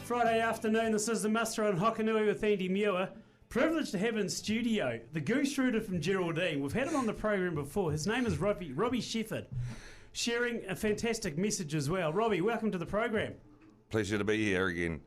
Friday afternoon, this is the Muster on Hokonui with Andy Muir. Privileged to have in studio the Gooserooter from Geraldine. We've had him on the program before. His name is Robbie Shepherd, sharing a fantastic message as well. Robbie, welcome to the program. Pleasure to be here again.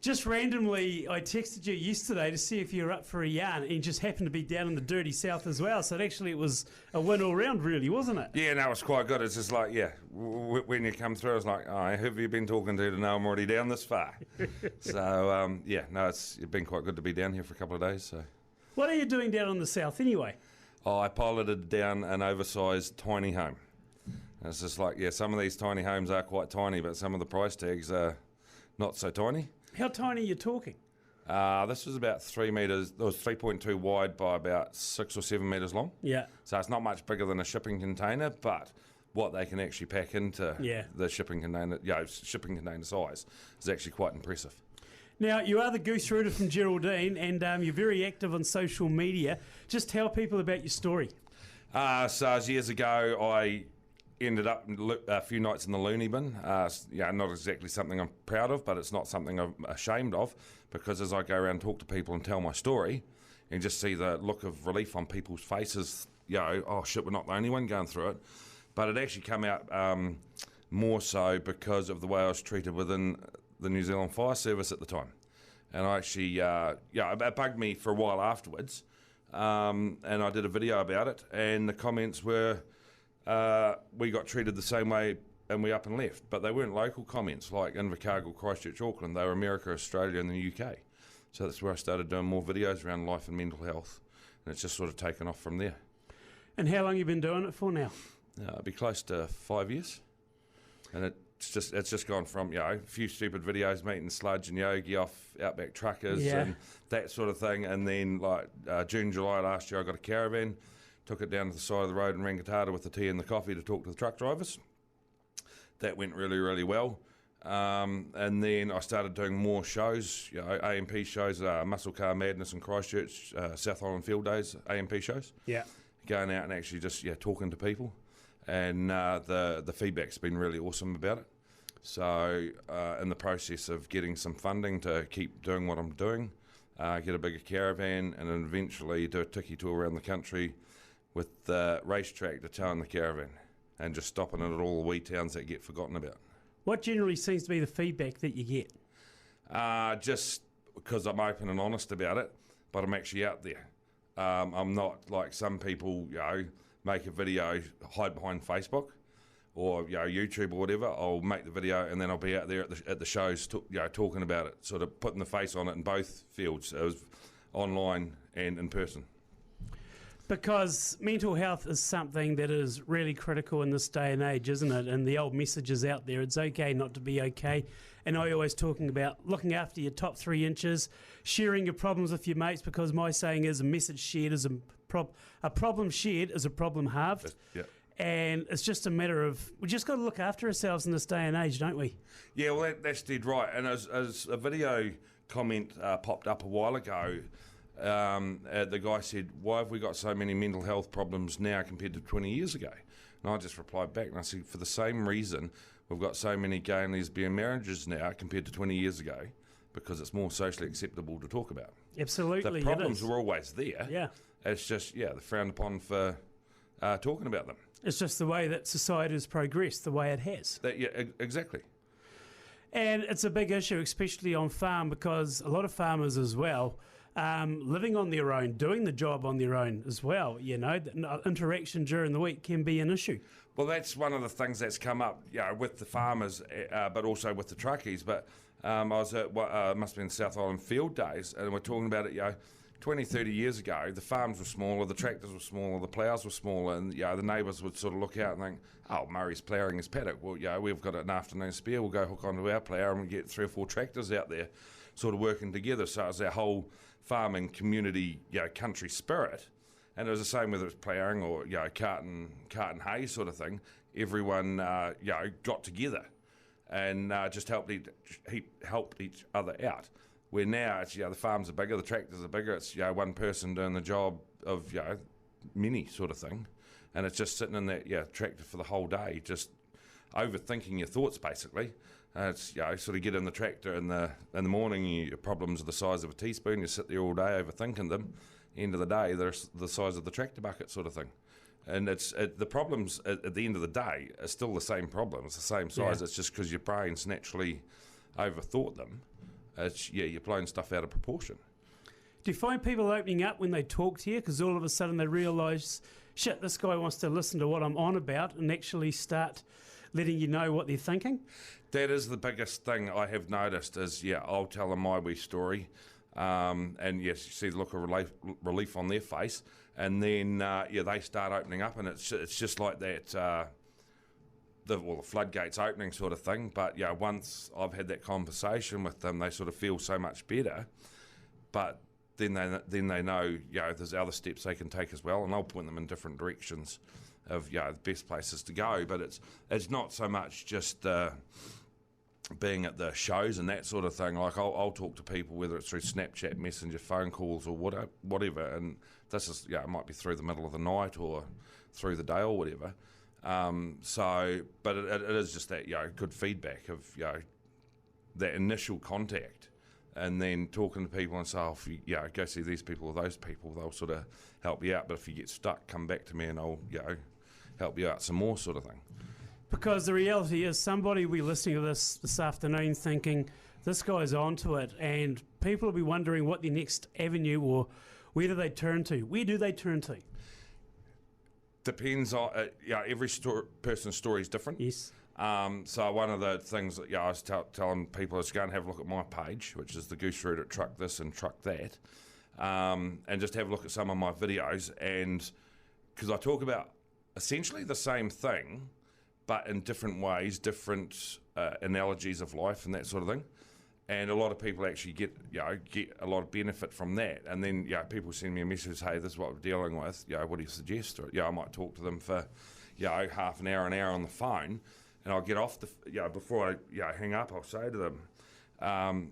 Just randomly, I texted you yesterday to see if you were up for a yarn, and you just happened to be down in the dirty south as well. So it was a win all round, really, wasn't it? Yeah, no, it's quite good. It's just like, when you come through, it's like, oh, who have you been talking to know I'm already down this far? So, it's been quite good to be down here for a couple of days. So, what are you doing down in the south anyway? Oh, I piloted down an oversized tiny home. And it's just like, some of these tiny homes are quite tiny, but some of the price tags are not so tiny. How tiny are you talking? This was about 3 metres. It was 3.2 wide by about 6 or 7 metres long. Yeah. So it's not much bigger than a shipping container, but what they can actually pack into the shipping container size is actually quite impressive. Now, you are the Gooserooter from Geraldine, and you're very active on social media. Just tell people about your story. So years ago, I ended up a few nights in the loony bin. Not exactly something I'm proud of, but it's not something I'm ashamed of, because as I go around and talk to people and tell my story and just see the look of relief on people's faces, oh shit, we're not the only one going through it. But it actually came out more so because of the way I was treated within the New Zealand Fire Service at the time. And I actually, it bugged me for a while afterwards, and I did a video about it, and the comments were, we got treated the same way and we up and left. But they weren't local comments like Invercargill, Christchurch, Auckland. They were America, Australia and the UK. So that's where I started doing more videos around life and mental health, and it's just sort of taken off from there. And how long have you been doing it for now? It'll be close to 5 years. And it's just gone from a few stupid videos meeting sludge and yogi off outback truckers and that sort of thing, and then June, July last year I got a caravan. Took it down to the side of the road in Rangitata with the tea and the coffee to talk to the truck drivers. That went really, really well. And then I started doing more shows, AMP shows, Muscle Car Madness in Christchurch, South Island Field Days, AMP shows. Yeah. Going out and actually just talking to people. And the feedback's been really awesome about it. So in the process of getting some funding to keep doing what I'm doing, get a bigger caravan, and then eventually do a tiki tour around the country with the racetrack to tow in the caravan, and just stopping it at all the wee towns that get forgotten about. What generally seems to be the feedback that you get? Just because I'm open and honest about it, but I'm actually out there. I'm not like some people, make a video, hide behind Facebook or YouTube or whatever. I'll make the video and then I'll be out there at the shows, talking about it, sort of putting the face on it in both fields. It was online and in person. Because mental health is something that is really critical in this day and age, isn't it? And the old message is out there, it's okay not to be okay. And I always talking about looking after your top 3 inches, sharing your problems with your mates, because my saying is a message shared is a problem shared is a problem halved. Yeah. And it's just a matter of, we just got to look after ourselves in this day and age, don't we? Yeah, well, that's dead right. And as a video comment popped up a while ago, the guy said, why have we got so many mental health problems now compared to 20 years ago? And I just replied back and I said, for the same reason we've got so many gay and lesbian marriages now compared to 20 years ago, because it's more socially acceptable to talk about. Absolutely. The problems were always there. Yeah. It's just, they're frowned upon for talking about them. It's just the way that society has progressed, the way it has. Exactly. And it's a big issue, especially on farm, because a lot of farmers as well, living on their own, doing the job on their own as well, interaction during the week can be an issue. Well, that's one of the things that's come up, with the farmers, but also with the truckies. But I was at must have been South Island Field Days, and we're talking about it, 20, 30 years ago, the farms were smaller, the tractors were smaller, the ploughs were smaller, and the neighbours would sort of look out and think, oh, Murray's ploughing his paddock. Well, we've got an afternoon spare, we'll go hook onto our plough and get 3 or 4 tractors out there sort of working together. So it was our whole farming community, country spirit. And it was the same whether it was ploughing or, carting hay sort of thing. Everyone, got together and just helped each other out. Where now it's the farms are bigger, the tractors are bigger. It's one person doing the job of many sort of thing, and it's just sitting in that tractor for the whole day, just overthinking your thoughts basically. It's, sort of get in the tractor in the morning, your problems are the size of a teaspoon, you sit there all day overthinking them. End of the day, they're the size of the tractor bucket sort of thing. And the problems at the end of the day are still the same problem. It's the same size. Yeah. It's just because your brain's naturally overthought them. You're blowing stuff out of proportion. Do you find people opening up when they talk to you because all of a sudden they realise, shit, this guy wants to listen to what I'm on about and actually start letting you know what they're thinking? That is the biggest thing I have noticed is, I'll tell them my wee story. And yes, you see the look of relief on their face. And then, they start opening up and it's just like that, the floodgates opening sort of thing. But, once I've had that conversation with them, they sort of feel so much better. But then they know, there's other steps they can take as well, and I'll point them in different directions of, the best places to go. But it's not so much just being at the shows and that sort of thing. Like I'll talk to people, whether it's through Snapchat, Messenger, phone calls, or whatever. And this is, it might be through the middle of the night or through the day or whatever. But it is just that, good feedback of, that initial contact. And then talking to people and say, go see these people or those people, they'll sort of help you out. But if you get stuck, come back to me and I'll, help you out some more sort of thing. Because the reality is somebody will be listening to this afternoon thinking, this guy's onto it, and people will be wondering what their next avenue or where do they turn to? Where do they turn to? Depends on, every person's story is different. Yes. So one of the things that I was telling people is go and have a look at my page, which is the Gooserooter Truck This and Truck That, and just have a look at some of my videos, and because I talk about essentially the same thing, but in different ways, different analogies of life and that sort of thing. And a lot of people actually get a lot of benefit from that. And then people send me a message, hey, this is what we're dealing with. What do you suggest? Or, I might talk to them for half an hour on the phone. And I'll get off before I hang up, I'll say to them,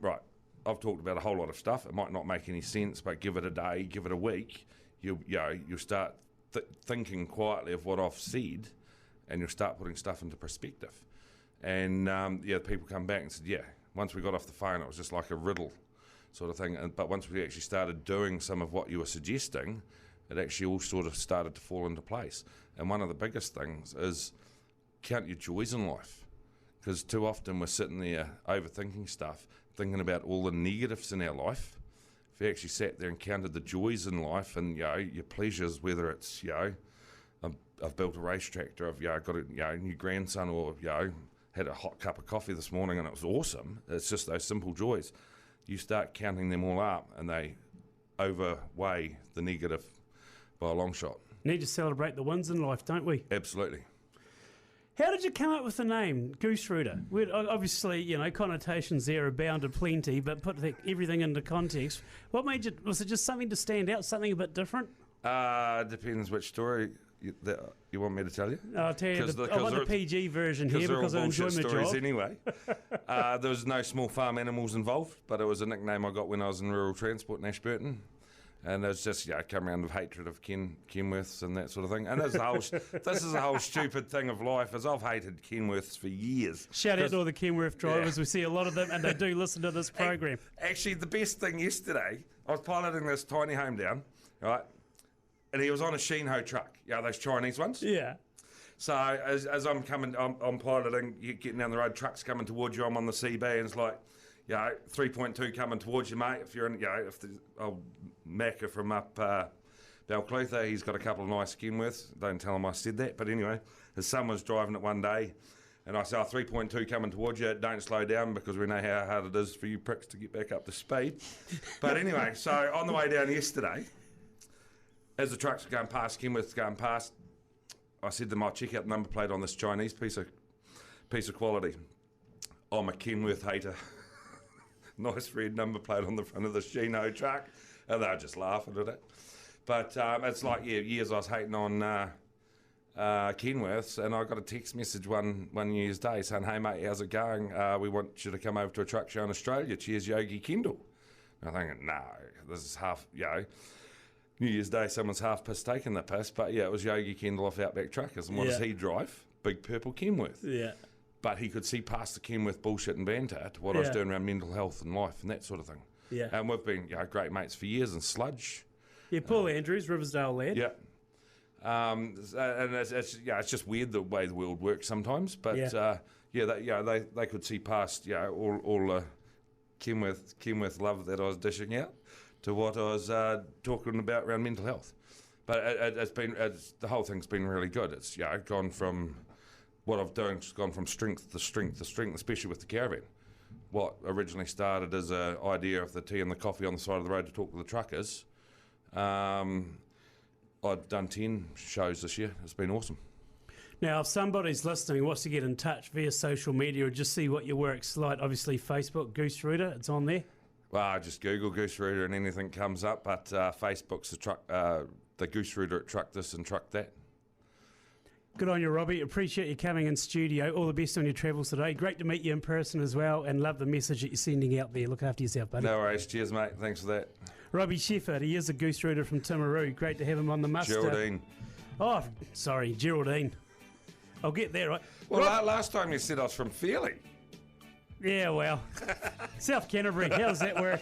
right, I've talked about a whole lot of stuff. It might not make any sense, but give it a day, give it a week. You'll start thinking quietly of what I've said, and you'll start putting stuff into perspective. And people come back and said, once we got off the phone, it was just like a riddle sort of thing. But once we actually started doing some of what you were suggesting, it actually all sort of started to fall into place. And one of the biggest things is count your joys in life, because too often we're sitting there overthinking stuff, thinking about all the negatives in our life. If you actually sat there and counted the joys in life and your pleasures, whether it's I've built a race tractor, I've got a new grandson, or had a hot cup of coffee this morning and it was awesome. It's just those simple joys. You start counting them all up and they overweigh the negative by a long shot. Need to celebrate the wins in life, don't we? Absolutely. How did you come up with the name Gooserooter? Obviously, connotations there abounded plenty, but put everything into context. What made you? Was it just something to stand out, something a bit different? Depends which story you want me to tell you. I'll tell you. I want the PG version here because I enjoy my job. Anyway, there was no small farm animals involved, but it was a nickname I got when I was in rural transport in Ashburton. And it was just, come around with hatred of Kenworths and that sort of thing. And this is a whole stupid thing of life, as I've hated Kenworths for years. Shout out to all the Kenworth drivers. We see a lot of them, and they do listen to this program. Actually, the best thing yesterday, I was piloting this tiny home down, right? And he was on a Sheen-Ho truck, those Chinese ones. Yeah. So as I'm coming, I'm piloting, you're getting down the road, trucks coming towards you, I'm on the CB, and it's like, 3.2 coming towards you, mate. If you're in, if the old Macca from up Balclutha, he's got a couple of nice Kenworths. Don't tell him I said that. But anyway, his son was driving it one day, and I said, 3.2 coming towards you. Don't slow down because we know how hard it is for you pricks to get back up to speed. But anyway, so on the way down yesterday, as the trucks were going past, Kenworths going past, I said to them, I'll check out the number plate on this Chinese piece of quality. I'm a Kenworth hater. Nice red number plate on the front of the Sheen-Ho truck, and they were just laughing at it. But it's like, years I was hating on Kenworths, and I got a text message one New Year's Day saying, hey mate, how's it going? We want you to come over to a truck show in Australia. Cheers, Yogi Kendall. And I'm thinking, no, this is half, New Year's Day, someone's half piss taking the piss, but it was Yogi Kendall off Outback Truckers. And what does he drive? Big purple Kenworth. Yeah. but he could see past the Kenworth bullshit and banter to what I was Yeah. doing around mental health and life and that sort of thing. Yeah. And we've been great mates for years in Sludge. Yeah, Paul Andrews, Riversdale lad. Yeah. And it's just weird the way the world works sometimes. But they could see past all the Kenworth love that I was dishing out to what I was talking about around mental health. But the whole thing's been really good. It's gone from what I've done, it's gone from strength to strength to strength, especially with the caravan. What originally started as an idea of the tea and the coffee on the side of the road to talk to the truckers. I've done 10 shows this year. It's been awesome. Now, if somebody's listening, wants to get in touch via social media or just see what your work's like, obviously Facebook, Gooserooter, it's on there. Well, just Google Gooserooter and anything comes up, but Facebook's the Gooserooter at Truck This and Truck That. Good on you, Robbie. Appreciate you coming in studio. All the best on your travels today. Great to meet you in person as well, and love the message that you're sending out there. Look after yourself, buddy. No worries. Cheers, mate. Thanks for that. Robbie Shefford, he is a Gooserooter from Timaru. Great to have him on the muster. Geraldine. Oh, sorry, Geraldine. I'll get there, right? Well, last time you said I was from Fairley. Yeah, well, South Canterbury. How does that work?